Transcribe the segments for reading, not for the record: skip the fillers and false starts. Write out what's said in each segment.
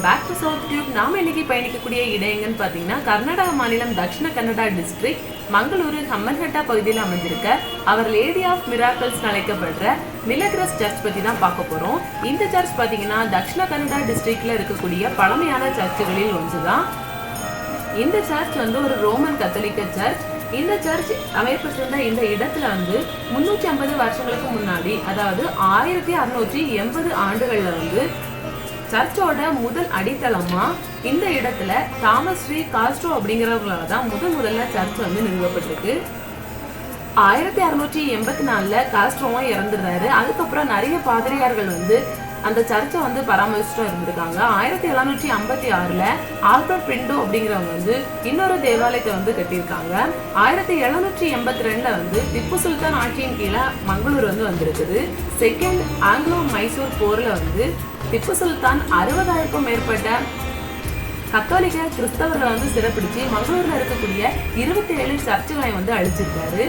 Welcome back to South Tube. நாம இன்னைக்கு பயணிக்கக்கூடிய இடம் எங்கன்னு பாத்தீங்கன்னா கர்நாடக மாநிலம் தக்ஷிண கன்னடா டிஸ்ட்ரிக்ட் மங்களூரு ஹம்பன்கட்டா பகுதியில் அமைஞ்சிருக்க அவர் லேடி ஆஃப் மிராக்கிள்ஸ் அழைக்கப்படுற மிலக்ரஸ் சர்ச் பத்தி தான் பார்க்க போறோம். இந்த சர்ச் பாத்தீங்கன்னா தக்ஷிண கன்னடா டிஸ்ட்ரிக்ட்ல இருக்கக்கூடிய பழமையான சர்ச்சுகளில் ஒன்றுதான். இந்த சர்ச் ஒரு ரோமன் கத்தோலிக்க சர்ச். இந்த சர்ச் அமைப்பட்டிருந்த இந்த இடத்துல 350 வருஷங்களுக்கு முன்னாடி, அதாவது 1680 ஆண்டுகள்ல சர்ச்சோட முதல் அடித்தளமா இந்த இடத்துல தாமஸ் டி காஸ்ட்ரோ அப்படிங்கிறவங்களால தான் முதல்ல சர்ச் நிறுவப்பட்டிருக்கு. 1684 காஸ்ட்ரோவும் இறந்துடுறாரு. அதுக்கப்புறம் நிறைய பாதிரியார்கள் அந்த சர்ச்சை பராமரிச்சுட்டு இருந்திருக்காங்க. 1756 ஆல்பர்ட் பிண்டோ அப்படிங்கிறவங்க இன்னொரு தேவாலயத்தை கட்டியிருக்காங்க. 1782 திப்பு சுல்தான் ஆட்சியின் கீழே மங்களூர் வந்திருக்குது. செகண்ட் ஆங்கிலோ மைசூர் போர்ல திப்பு சுல்தான் 60,000க்கும் மேற்பட்ட கத்தோலிக்க கிறிஸ்தவர்களை சிறப்பிடிச்சு மங்களூர்ல இருக்கக்கூடிய 27 சர்ச்சுகளை அழிச்சிருக்காரு.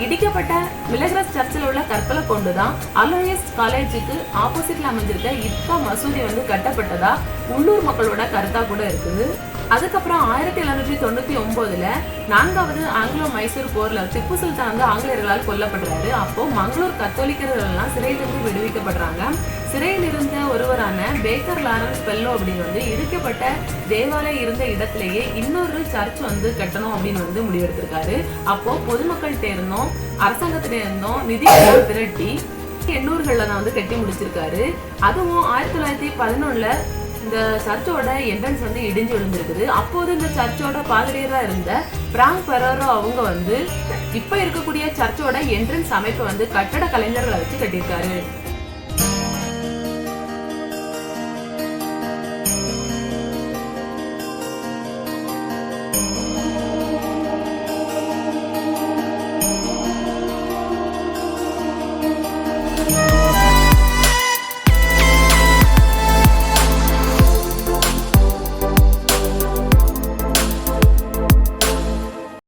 இடிக்கப்பட்ட மிலக்ரஸ் சர்ச்சில் உள்ள கற்களை கொண்டுதான் அலோயஸ் காலேஜுக்கு ஆப்போசிட்ல அமைஞ்சிருக்க இத்கா மசூதி கட்டப்பட்டதா உள்ளூர் மக்களோட கருத்தா கூட இருக்குது. அதுக்கப்புறம் 1799 4வது ஆங்கிலோ மைசூர் போர்ல திப்பு சுல்தான் ஆங்கிலேயர்களால் கொல்லப்படுறாரு. அப்போ மங்களூர் கத்தோலிக்கர்கள் எல்லாம் சிறையிலிருந்து விடுவிக்கப்படுறாங்க. சிறையில் இருந்த ஒருவரான பேக்கர் லாரன்ஸ் பெல்லோ அப்படின்னு இடிக்கப்பட்ட தேவாலயம் இருந்த இடத்திலேயே இன்னொரு சர்ச் கட்டணும் அப்படின்னு முடிவெடுத்திருக்காரு. அப்போ பொதுமக்கள்கிட்ட இருந்தோம், அரசாங்கத்திட்ட இருந்தோம் நிதி திரட்டி 800களில் தான் கட்டி முடிச்சிருக்காரு. அதுவும் 1911 இந்த சர்ச்சோட என்ட்ரன்ஸ் இடிஞ்சு விழுந்திருக்குது. அப்போது இந்த சர்ச்சோட பாதிரியாரா இருந்த பெரேரா அவங்க இப்ப இருக்கக்கூடிய சர்ச்சோட என்ட்ரன்ஸ் அமைப்பை கட்டட கலைஞர்களை வச்சு கட்டியிருக்காரு.